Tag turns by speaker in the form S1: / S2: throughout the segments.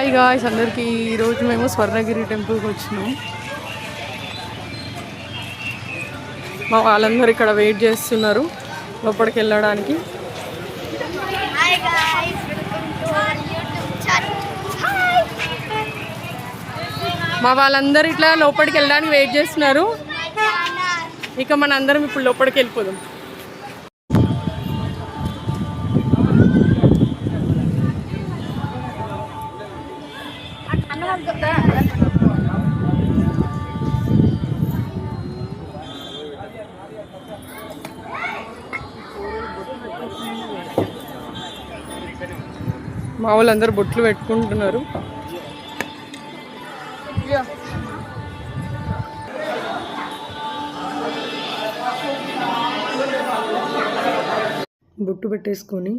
S1: Hi guys అందరికీ ఈరోజు మేము స్వర్ణగిరి టెంపుల్కి వచ్చినాం. మా వాళ్ళందరూ ఇక్కడ వెయిట్ చేస్తున్నారు లోపలికి వెళ్ళడానికి. మా వాళ్ళందరూ ఇట్లా లోపలికి వెళ్ళడానికి వెయిట్ చేస్తున్నారు. ఇక మన అందరం ఇప్పుడు లోపలికి వెళ్ళిపోదాం. మా వాళ్ళందరూ బొట్లు పెట్టుకుంటున్నారు. బొట్టు పెట్టేసుకొని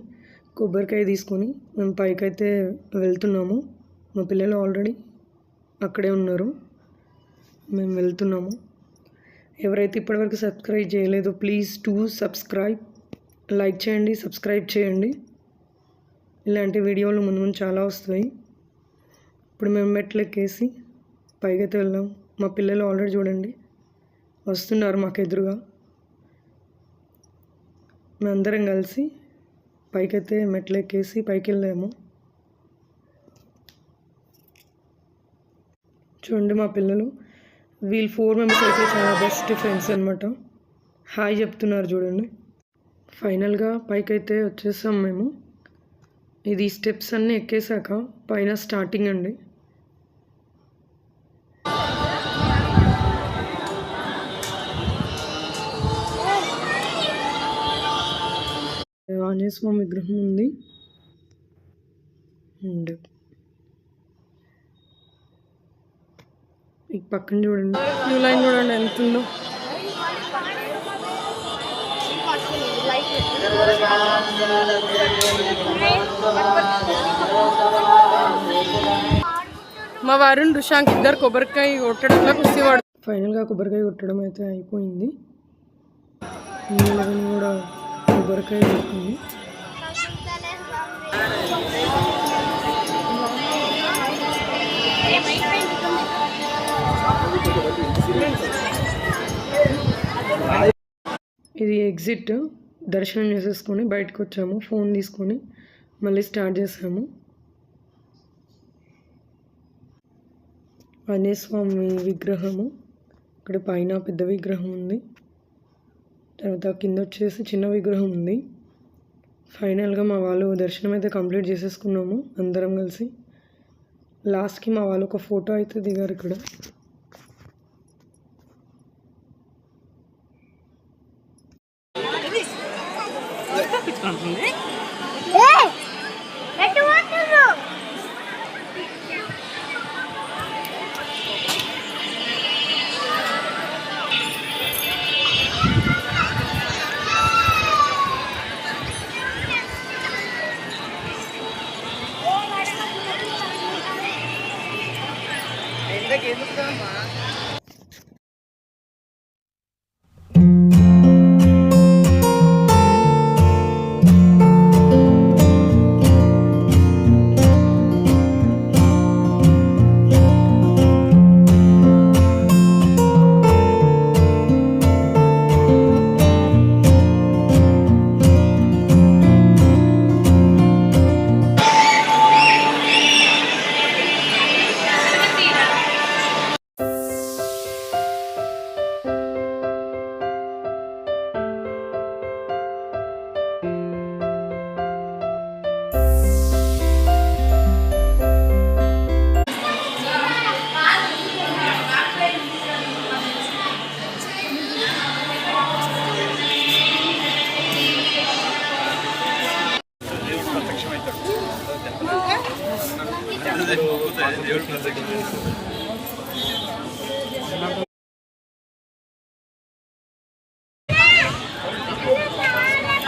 S1: కొబ్బరికాయ తీసుకొని మేము పైకైతే వెళ్తున్నాము. మా పిల్లలు ఆల్రెడీ అక్కడే ఉన్నారు, మేము వెళ్తున్నాము. ఎవరైతే ఇప్పటివరకు సబ్స్క్రైబ్ చేయలేదో ప్లీజ్ టు సబ్స్క్రైబ్, లైక్ చేయండి, సబ్స్క్రైబ్ చేయండి. ఇలాంటి వీడియోలు ముందు ముందు చాలా వస్తాయి. ఇప్పుడు మేము మెట్లు ఎక్కేసి పైకైతే వెళ్ళాం. మా పిల్లలు ఆల్రెడీ చూడండి వస్తున్నారు మాకు ఎదురుగా. మేమందరం కలిసి పైకైతే మెట్లు ఎక్కేసి పైకి వెళ్ళాము. చూడండి మా పిల్లలు, వీళ్ళు 4 మెంబర్స్ అయితే చాలా బెస్ట్ ఫ్రెండ్స్ అనమాట. హాయ్ చెప్తున్నారు చూడండి. ఫైనల్గా పైకైతే వచ్చేసాం మేము. ఇది స్టెప్స్ అన్నీ ఎక్కేసాక పైన స్టార్టింగ్ అండి. ఆంజనేయ స్వామి విగ్రహం ఉంది. ఈ పక్కన చూడండి, క్యూ లైన్ చూడండి ఎంత ఉందో. మా వారుని రుషాంక్ ఇద్దరు కొబ్బరికాయ కొట్టడంలో కుస్తీవాడు. ఫైనల్గా కొబ్బరికాయ కొట్టడం అయితే అయిపోయింది. కూడా కొబ్బరికాయ కొట్టింది. ఇది ఎగ్జిట్. దర్శనం చేసేసుకొని బయటకు వచ్చాము. ఫోన్ తీసుకొని మళ్ళీ స్టార్ట్ చేసాము. ఆంజనేయ స్వామి విగ్రహము ఇక్కడ పైన పెద్ద విగ్రహం ఉంది. తర్వాత కింద వచ్చేసి చిన్న విగ్రహం ఉంది. ఫైనల్గా మా వాళ్ళు దర్శనం అయితే కంప్లీట్ చేసేసుకున్నాము అందరం కలిసి. లాస్ట్కి మా వాళ్ళు ఒక ఫోటో అయితే దిగారు ఇక్కడ.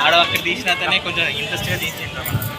S2: ఆడ అక్కడ తీసినా కొంచెం ఇంట్రెస్ట్గా తీసి